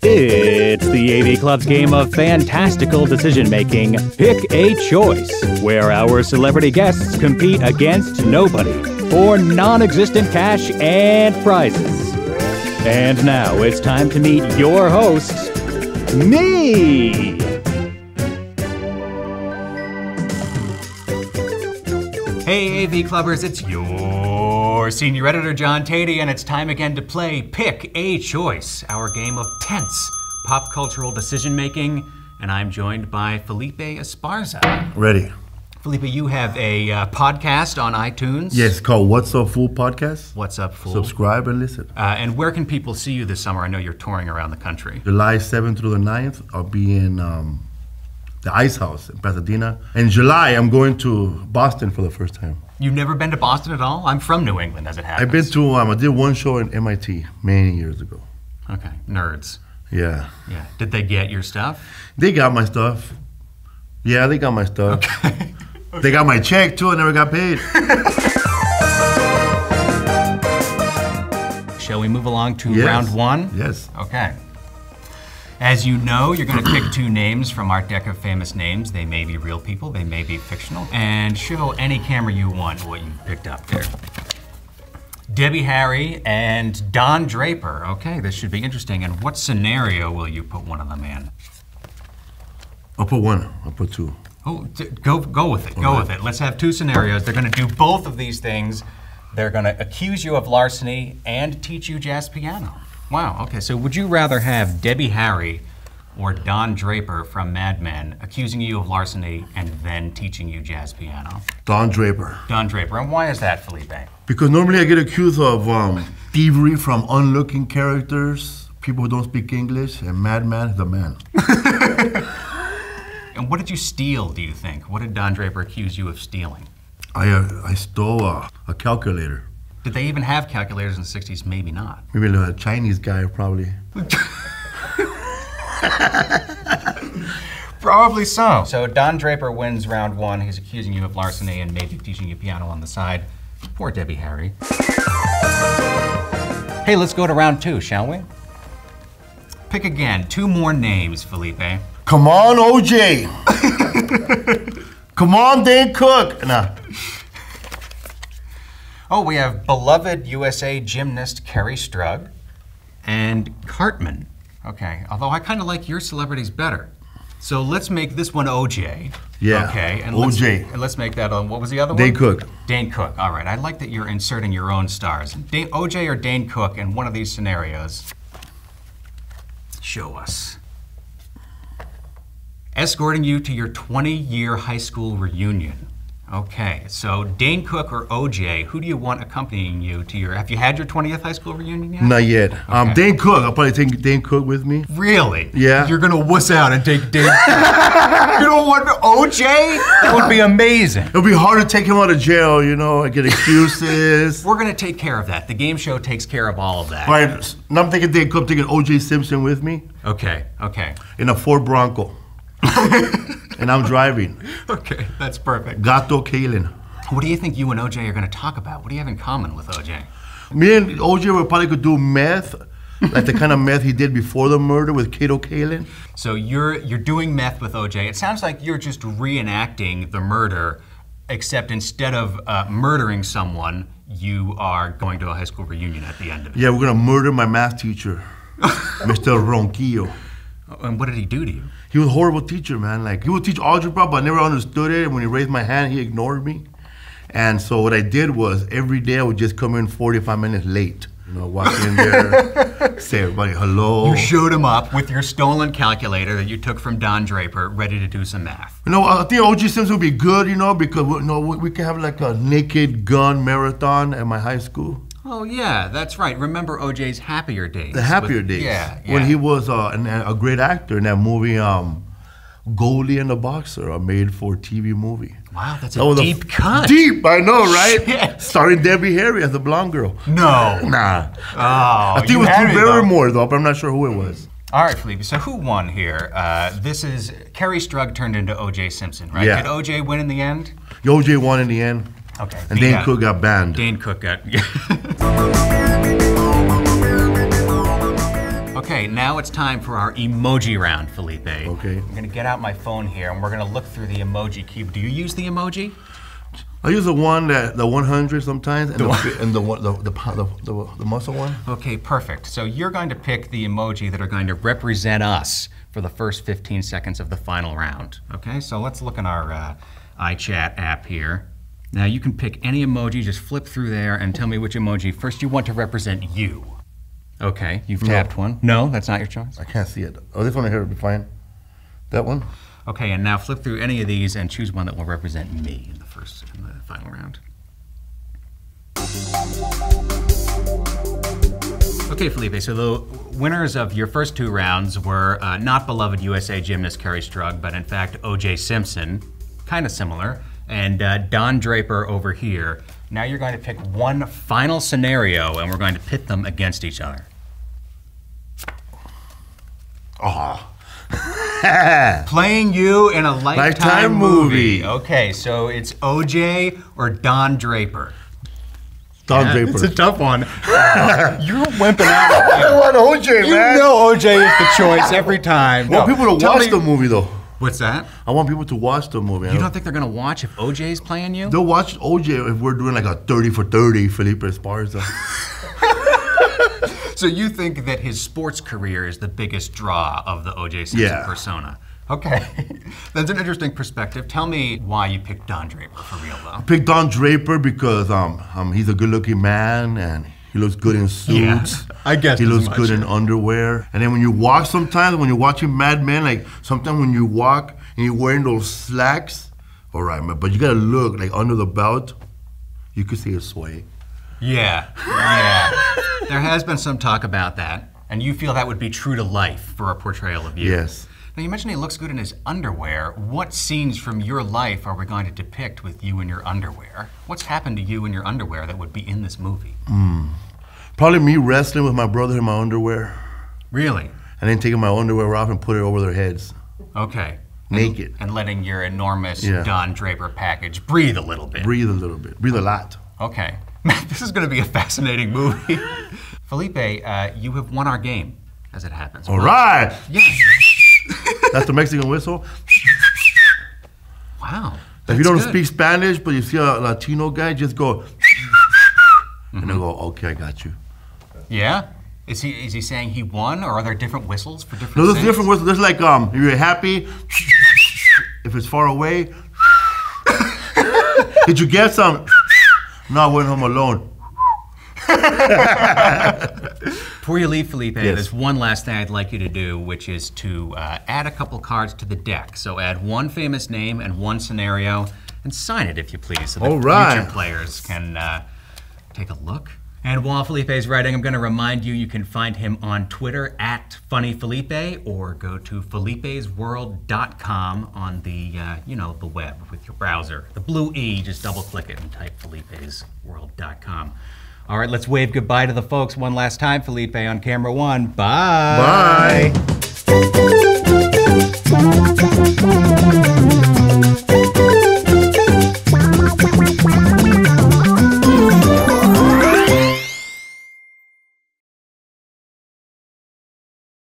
It's the AV Club's game of fantastical decision-making, Pick a Choice, where our celebrity guests compete against nobody for non-existent cash and prizes. And now it's time to meet your host, me! Hey AV Clubbers, it's your senior editor John Tatey, and it's time again to play Pick a Choice, our game of tense pop cultural decision making, and I'm joined by Felipe Esparza. Ready. Felipe, you have a podcast on iTunes. Yes, it's called What's Up Fool Podcast. What's Up Fool? Subscribe and listen. And where can people see you this summer? I know you're touring around the country. July 7th through the 9th, I'll be in the Ice House in Pasadena. In July, I'm going to Boston for the first time. You've never been to Boston at all? I'm from New England, as it happens. I've been to, I did one show at MIT many years ago. Okay, nerds. Yeah. Yeah. Did they get your stuff? They got my stuff. Yeah, they got my stuff. Okay. They got my check too, I never got paid. Shall we move along to Yes. round one? Yes. Okay. As you know, you're going to pick two names from our deck of famous names. They may be real people, they may be fictional. And show any camera you want what you picked up there. Debbie Harry and Don Draper. Okay, this should be interesting. And what scenario will you put one of them in? I'll put one, I'll put two. Oh, go with it, go with it. Let's have two scenarios. They're going to do both of these things. They're going to accuse you of larceny and teach you jazz piano. Wow, okay, so would you rather have Debbie Harry or Don Draper from Mad Men accusing you of larceny and then teaching you jazz piano? Don Draper. Don Draper, and why is that, Felipe? Because normally I get accused of thievery from unlooking characters, people who don't speak English, and Madman is the man. And what did you steal, do you think? What did Don Draper accuse you of stealing? I stole a calculator. Did they even have calculators in the 60s? Maybe not. Maybe a Chinese guy, probably. Probably so. So Don Draper wins round one. He's accusing you of larceny and maybe teaching you piano on the side. Poor Debbie Harry. Hey, let's go to round two, shall we? Pick again. Two more names, Felipe. Come on, OJ. Come on, Dane Cook. Nah. Oh, we have beloved USA gymnast Kerri Strug and Cartman. Okay, although I kind of like your celebrities better. So let's make this one OJ. Yeah, okay, and OJ. Let's make that on, what was the other one? Dane Cook. Dane Cook, all right. I like that you're inserting your own stars. OJ or Dane Cook in one of these scenarios. Show us. Escorting you to your 20-year high school reunion. Okay, so Dane Cook or OJ, who do you want accompanying you to your, have you had your 20th high school reunion yet? Not yet. Okay. Dane Cook, I'll probably take Dane Cook with me. Really? Yeah. You're gonna wuss out and take Dane Cook? You don't want OJ? That would be amazing. It'll be hard to take him out of jail, you know, I get excuses. We're gonna take care of that. The game show takes care of all of that. All right, now I'm taking Dane Cook, taking OJ Simpson with me. Okay, okay. In a Ford Bronco. And I'm driving. Okay, that's perfect. Gato Kalen. What do you think you and OJ are going to talk about? What do you have in common with OJ? Me and OJ would probably could do meth, like the kind of meth he did before the murder with Kato Kalen. So you're doing meth with OJ. It sounds like you're just reenacting the murder, except instead of murdering someone, you are going to a high school reunion at the end of it. Yeah, we're gonna murder my math teacher, Mr. Ronquillo. And what did he do to you? He was a horrible teacher, man. Like, he would teach algebra, but I never understood it. And when he raised my hand, he ignored me. And so what I did was, every day I would just come in 45 minutes late. You know, walk in there, say everybody hello. You showed him up with your stolen calculator that you took from Don Draper, ready to do some math. You know, I think O.J. Simpson would be good, you know, because we could have like a naked gun marathon at my high school. Oh yeah, that's right. Remember OJ's Happier Days? The Happier Days. Yeah, yeah. When he was a great actor in that movie, Goldie and the Boxer, a made-for-TV movie. Wow, that's a deep cut. Deep, I know, right? Shit. Starring Debbie Harry as the blonde girl. No. Nah. Oh, I think it was Drew Barrymore, though, but I'm not sure who it was. All right, Felipe, so who won here? This is Kerri Strug turned into O.J. Simpson, right? Yeah. Did O.J. win in the end? O.J. won in the end. Okay. And Dane Cook got banned. Dane Cook got... Okay, now it's time for our emoji round, Felipe. Okay. I'm gonna get out my phone here and we're gonna look through the emoji cube. Do you use the emoji? I use the 100 sometimes, and the muscle one. Okay, perfect. So you're going to pick the emoji that are going to represent us for the first 15 seconds of the final round. Okay, so let's look in our iChat app here. Now you can pick any emoji, just flip through there and tell me which emoji first you want to represent you. Okay, you've tapped one. No, that's not your choice? I can't see it. Oh, this one here would be fine. That one? Okay, and now flip through any of these and choose one that will represent me in the final round. Okay, Felipe, so the winners of your first 2 rounds were not beloved USA gymnast Kerri Strug, but in fact O.J. Simpson, kind of similar, and Don Draper over here. Now you're going to pick one final scenario and we're going to pit them against each other. Playing you in a Lifetime movie. Okay, so it's OJ or Don Draper. Don Draper. It's a tough one. You're wimping out. I want OJ, man. You know OJ is the choice every time. I want people to watch the movie, though. What's that? I want people to watch the movie. You don't think they're going to watch if OJ's playing you? They'll watch OJ if we're doing like a 30 for 30 Felipe Esparza. So you think that his sports career is the biggest draw of the O.J. Simpson persona? Okay, that's an interesting perspective. Tell me why you picked Don Draper for real, though. I picked Don Draper because he's a good-looking man and he looks good in suits. Yeah, I guess he looks good in underwear. And then when you walk, sometimes when you're watching Mad Men, like sometimes when you walk and you're wearing those slacks, all right, man, but you gotta look like under the belt, you could see it sway. Yeah. There has been some talk about that, and you feel that would be true to life for a portrayal of you. Yes. Now, you mentioned he looks good in his underwear. What scenes from your life are we going to depict with you in your underwear? What's happened to you in your underwear that would be in this movie? Probably me wrestling with my brother in my underwear. Really? And then taking my underwear off and put it over their heads. Okay. Naked. And letting your enormous Don Draper package breathe a little bit. Breathe a little bit. Breathe a lot. Okay. This is going to be a fascinating movie. Felipe, you have won our game, as it happens. All right. Yeah. That's the Mexican whistle. Wow. If you don't speak Spanish, but you see a Latino guy, just go, and they'll go, okay, I got you. Yeah? Is he saying he won, or are there different whistles for different No, there's things? different whistles. There's like, if you're happy, if it's far away. Did you get some? No, I went home alone. Before you leave, Felipe, there's one last thing I'd like you to do, which is to add a couple cards to the deck. So add one famous name and one scenario, and sign it, if you please, so that future players can take a look. And while Felipe's writing, I'm going to remind you, you can find him on Twitter @FunnyFelipe, or go to felipesworld.com on the, the web with your browser. The blue E, just double-click it and type felipesworld.com. All right, let's wave goodbye to the folks one last time. Felipe on camera 1. Bye. Bye.